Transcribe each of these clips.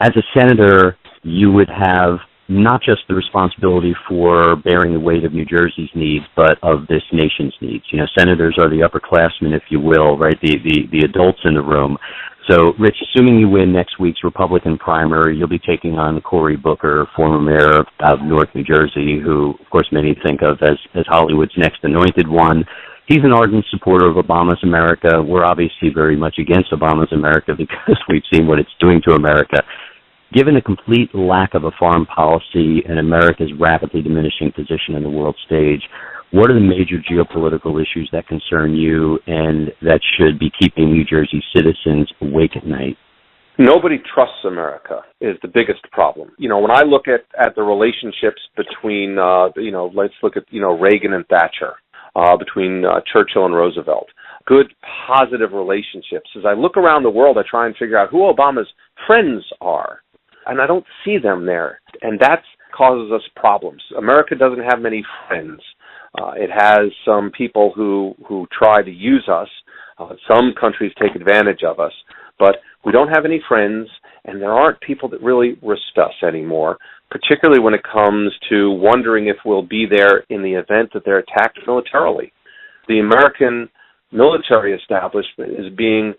as a senator, you would have not just the responsibility for bearing the weight of New Jersey's needs, but of this nation's needs. You know, senators are the upperclassmen, if you will, right, the adults in the room. So, Rich, assuming you win next week's Republican primary, you'll be taking on Cory Booker, former mayor of North New Jersey, who, of course, many think of as Hollywood's next anointed one. He's an ardent supporter of Obama's America. We're obviously very much against Obama's America because we've seen what it's doing to America. Given the complete lack of a foreign policy and America's rapidly diminishing position on the world stage, what are the major geopolitical issues that concern you and that should be keeping New Jersey citizens awake at night? Nobody trusts America is the biggest problem. You know, when I look at the relationships between, let's look at, Reagan and Thatcher, between Churchill and Roosevelt, good, positive relationships. As I look around the world, I try and figure out who Obama's friends are, and I don't see them there, and that causes us problems. America doesn't have many friends. It has some people who try to use us. Some countries take advantage of us, but we don't have any friends, and there aren't people that really respect us anymore, particularly when it comes to wondering if we'll be there in the event that they're attacked militarily. The American military establishment is being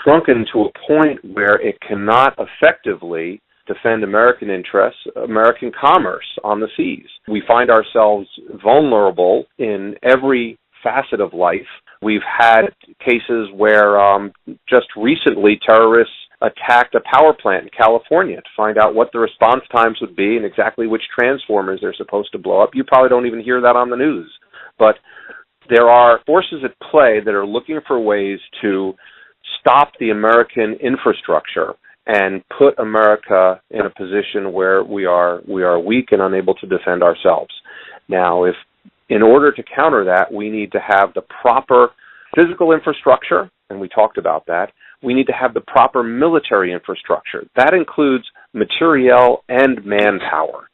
shrunken to a point where it cannot effectively defend American interests, American commerce on the seas. We find ourselves vulnerable in every facet of life. We've had cases where just recently terrorists attacked a power plant in California to find out what the response times would be and exactly which transformers they're supposed to blow up. You probably don't even hear that on the news. But there are forces at play that are looking for ways to stop the American infrastructure and put America in a position where we are weak and unable to defend ourselves. Now, if in order to counter that, we need to have the proper physical infrastructure, and we talked about that. We need to have the proper military infrastructure. That includes materiel and manpower,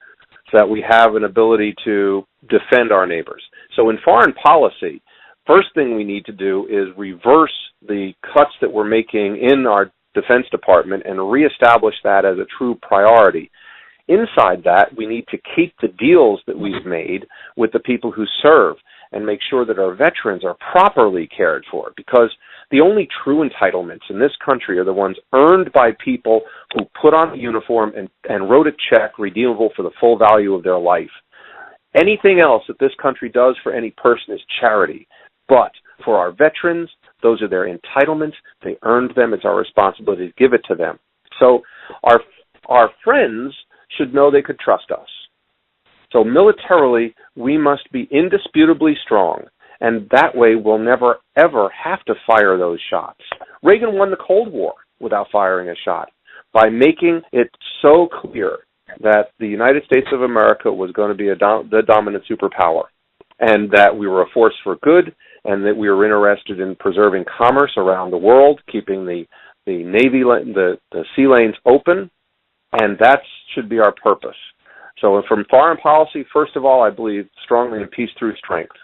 so that we have an ability to defend our neighbors. So in foreign policy, first thing we need to do is reverse the cuts that we're making in our Defense Department and reestablish that as a true priority. Inside that, we need to keep the deals that we've made with the people who serve and make sure that our veterans are properly cared for, because the only true entitlements in this country are the ones earned by people who put on a uniform and wrote a check redeemable for the full value of their life. Anything else that this country does for any person is charity. But for our veterans, those are their entitlements. They earned them. It's our responsibility to give it to them. So our friends should know they could trust us. So militarily, we must be indisputably strong, and that way we'll never, ever have to fire those shots. Reagan won the Cold War without firing a shot by making it so clear that the United States of America was going to be the dominant superpower, and that we were a force for good, and that we were interested in preserving commerce around the world, keeping the Navy, the sea lanes open, and that should be our purpose. So from foreign policy, first of all, I believe strongly in peace through strength.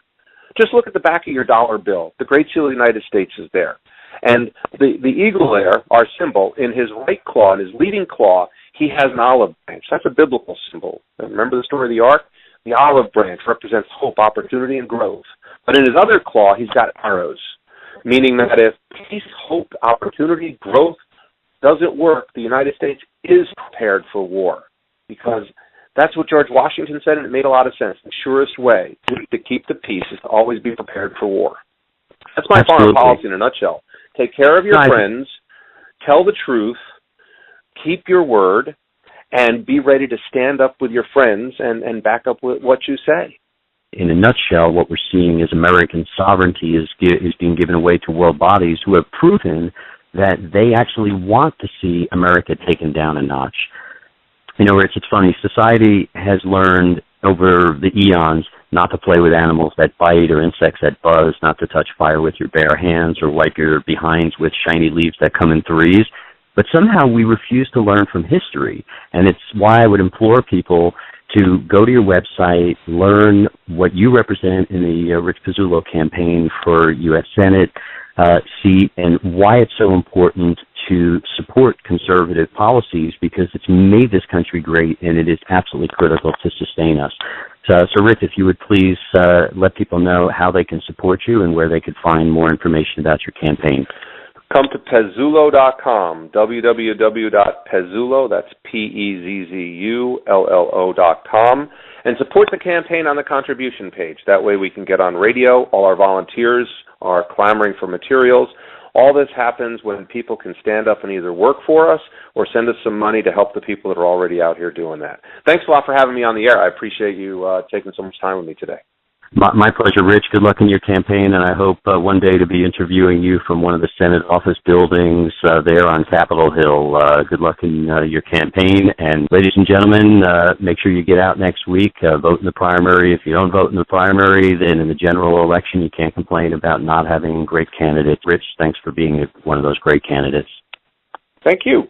Just look at the back of your dollar bill. The Great Seal of the United States is there. And the eagle there, our symbol, in his right claw, in his leading claw, he has an olive branch. That's a biblical symbol. Remember the story of the ark? The olive branch represents hope, opportunity, and growth. But in his other claw, he's got arrows, meaning that if peace, hope, opportunity, growth doesn't work, the United States is prepared for war, because that's what George Washington said, and it made a lot of sense. The surest way to keep the peace is to always be prepared for war. That's my foreign policy in a nutshell. Take care of your friends, tell the truth, keep your word, and be ready to stand up with your friends and back up with what you say. In a nutshell, what we're seeing is American sovereignty is being given away to world bodies who have proven that they actually want to see America taken down a notch. You know, Rich, it's funny. Society has learned over the eons not to play with animals that bite or insects that buzz, not to touch fire with your bare hands or wipe your behinds with shiny leaves that come in threes. But somehow we refuse to learn from history. And it's why I would implore people to go to your website, learn what you represent in the Rich Pezzullo campaign for U.S. Senate, seat and why it's so important to support conservative policies, because it's made this country great and it is absolutely critical to sustain us. So Rich, if you would please let people know how they can support you and where they could find more information about your campaign. Come to Pezzullo.com, www.pezzullo, that's Pezzullo.com, and support the campaign on the contribution page. That way we can get on radio. All our volunteers are clamoring for materials. All this happens when people can stand up and either work for us or send us some money to help the people that are already out here doing that. Thanks a lot for having me on the air. I appreciate you taking so much time with me today. My pleasure, Rich. Good luck in your campaign, and I hope one day to be interviewing you from one of the Senate office buildings there on Capitol Hill. Good luck in your campaign. And ladies and gentlemen, make sure you get out next week. Vote in the primary. If you don't vote in the primary, then in the general election, you can't complain about not having great candidates. Rich, thanks for being one of those great candidates. Thank you.